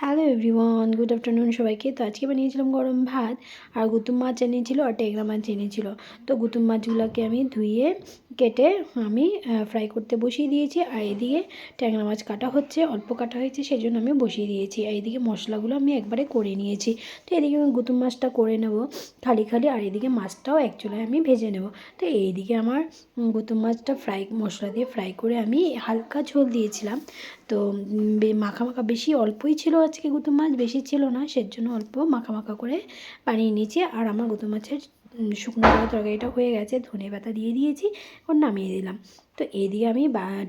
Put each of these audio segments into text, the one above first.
Hello everyone, good afternoon সবাইকে। তো আজকে বানিয়েছিলাম গরম ভাত, আর গুতুম মাছ এনেছিল আর ট্যাংরা মাছ এনেছিল। তো গুতুম মাছগুলোকে আমি ধুয়ে কেটে আমি ফ্রাই করতে বসিয়ে দিয়েছি, আর এদিকে ট্যাংরা মাছ কাটা হচ্ছে, অল্প কাটা হয়েছে সেই জন্য আমি বসিয়ে দিয়েছি। আর এদিকে মশলাগুলো আমি একবারে করে নিয়েছি। তো এদিকে আমি গুতুম মাছটা করে নেব খালি খালি, আর এদিকে মাছটাও এক চুলায় আমি ভেজে নেব। তো এইদিকে আমার গুতুম মাছটা মশলা দিয়ে ফ্রাই করে আমি হালকা ঝোল দিয়েছিলাম। তো মাখা মাখা বেশি অল্পই ছিল, আজকে গুতুম মাছ বেশি ছিল না, সেজন্য অল্প মাখা মাখা করে বানিয়ে নিয়েছি। আর আমার গুতুম মাছের শুকনো করা তরকারিটা হয়ে গেছে, ধনে পাতা দিয়ে দিয়েছি, ওর নামিয়ে দিলাম। তো এইদিকে আমি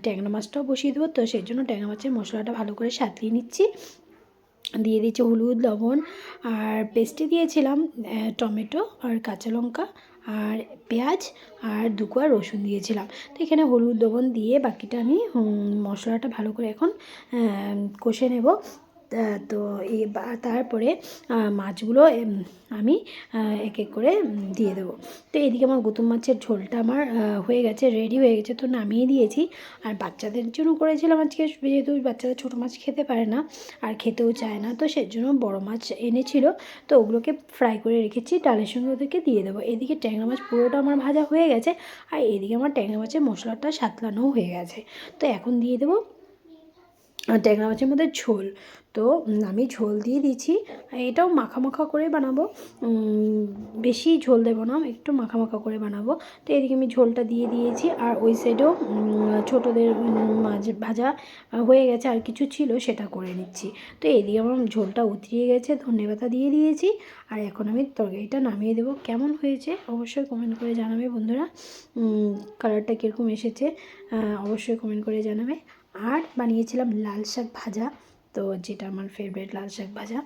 ট্যাংরা মাছটাও বসিয়ে দেবো, তো সেই জন্য ট্যাংরা মাছের মশলাটা ভালো করে সাঁতলিয়ে নিচ্ছি। দিয়ে দিচ্ছি হলুদ, লবণ, আর পেস্টে দিয়েছিলাম টমেটো আর কাঁচা লঙ্কা আর পেঁয়াজ আর 2 কোয়া রসুন দিয়েছিলাম। তো এখানে হলুদ লবণ দিয়ে বাকিটা আমি মশলাটা ভালো করে এখন কষে নেব। তো তারপরে মাছগুলো আমি এক এক করে দিয়ে দেবো। তো এদিকে আমার গুতুম মাছের ঝোলটা আমার হয়ে গেছে, রেডি হয়ে গেছে, তো নামিয়ে দিয়েছি। আর বাচ্চাদের জন্য করেছিলাম আজকে, যেহেতু বাচ্চারা ছোটো মাছ খেতে পারে না আর খেতেও চায় না, তো সেজন্য বড় মাছ এনেছিল, তো ওগুলোকে ফ্রাই করে রেখেছি, ডালের সঙ্গে ওদেরকে দিয়ে দেবো। এদিকে ট্যাংরা মাছ পুরোটা আমার ভাজা হয়ে গেছে, আর এদিকে আমার ট্যাংরা মাছের মশলাটা সাতলানোও হয়ে গেছে। তো এখন দিয়ে দেবো ট্যাংরা মাছের মধ্যে ঝোল। তো আমি ঝোল দিয়ে দিচ্ছি, এটাও মাখা মাখা করে বানাবো, বেশি ঝোল দেবো না, একটু মাখা মাখা করে বানাবো। তো এদিকে আমি ঝোলটা দিয়ে দিয়েছি, আর ওই সাইডেও ছোটোদের মাছ ভাজা হয়ে গেছে, আর কিছু ছিল সেটা করে নিচ্ছি। তো এদিকে আমার ঝোলটা উতরিয়ে গেছে, ধনেপাতা দিয়ে দিয়েছি, আর এখন আমি তরকারিটা নামিয়ে দেবো। কেমন হয়েছে অবশ্যই কমেন্ট করে জানাবে বন্ধুরা, কালারটা কীরকম এসেছে অবশ্যই কমেন্ট করে জানাবে। আর বানিয়েছিলাম লাল শাক ভাজা, তো যেটা আমার ফেভারিট লাল শাক ভাজা,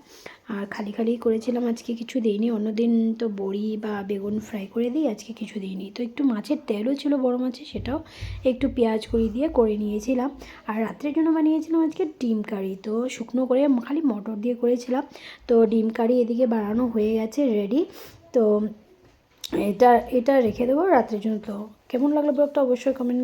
আর খালি খালি করেছিলাম, আজকে কিছু দিইনি। অন্যদিন তো বড়ি বা বেগুন ফ্রাই করে দিই, আজকে কিছু দিইনি। তো একটু মাছের তেলও ছিল বড় মাছের, সেটাও একটু পেঁয়াজ করি দিয়ে করে নিয়েছিলাম। আর রাত্রের জন্য বানিয়েছিলাম আজকে ডিম কারি, তো শুকনো করে খালি মটর দিয়ে করেছিলাম। তো ডিম কারি এদিকে বানানো হয়ে গেছে, রেডি। তো এটা রেখে দেবো রাত্রের জন্য। তো কেমন লাগলো ব্লগটা অবশ্যই কমেন্ট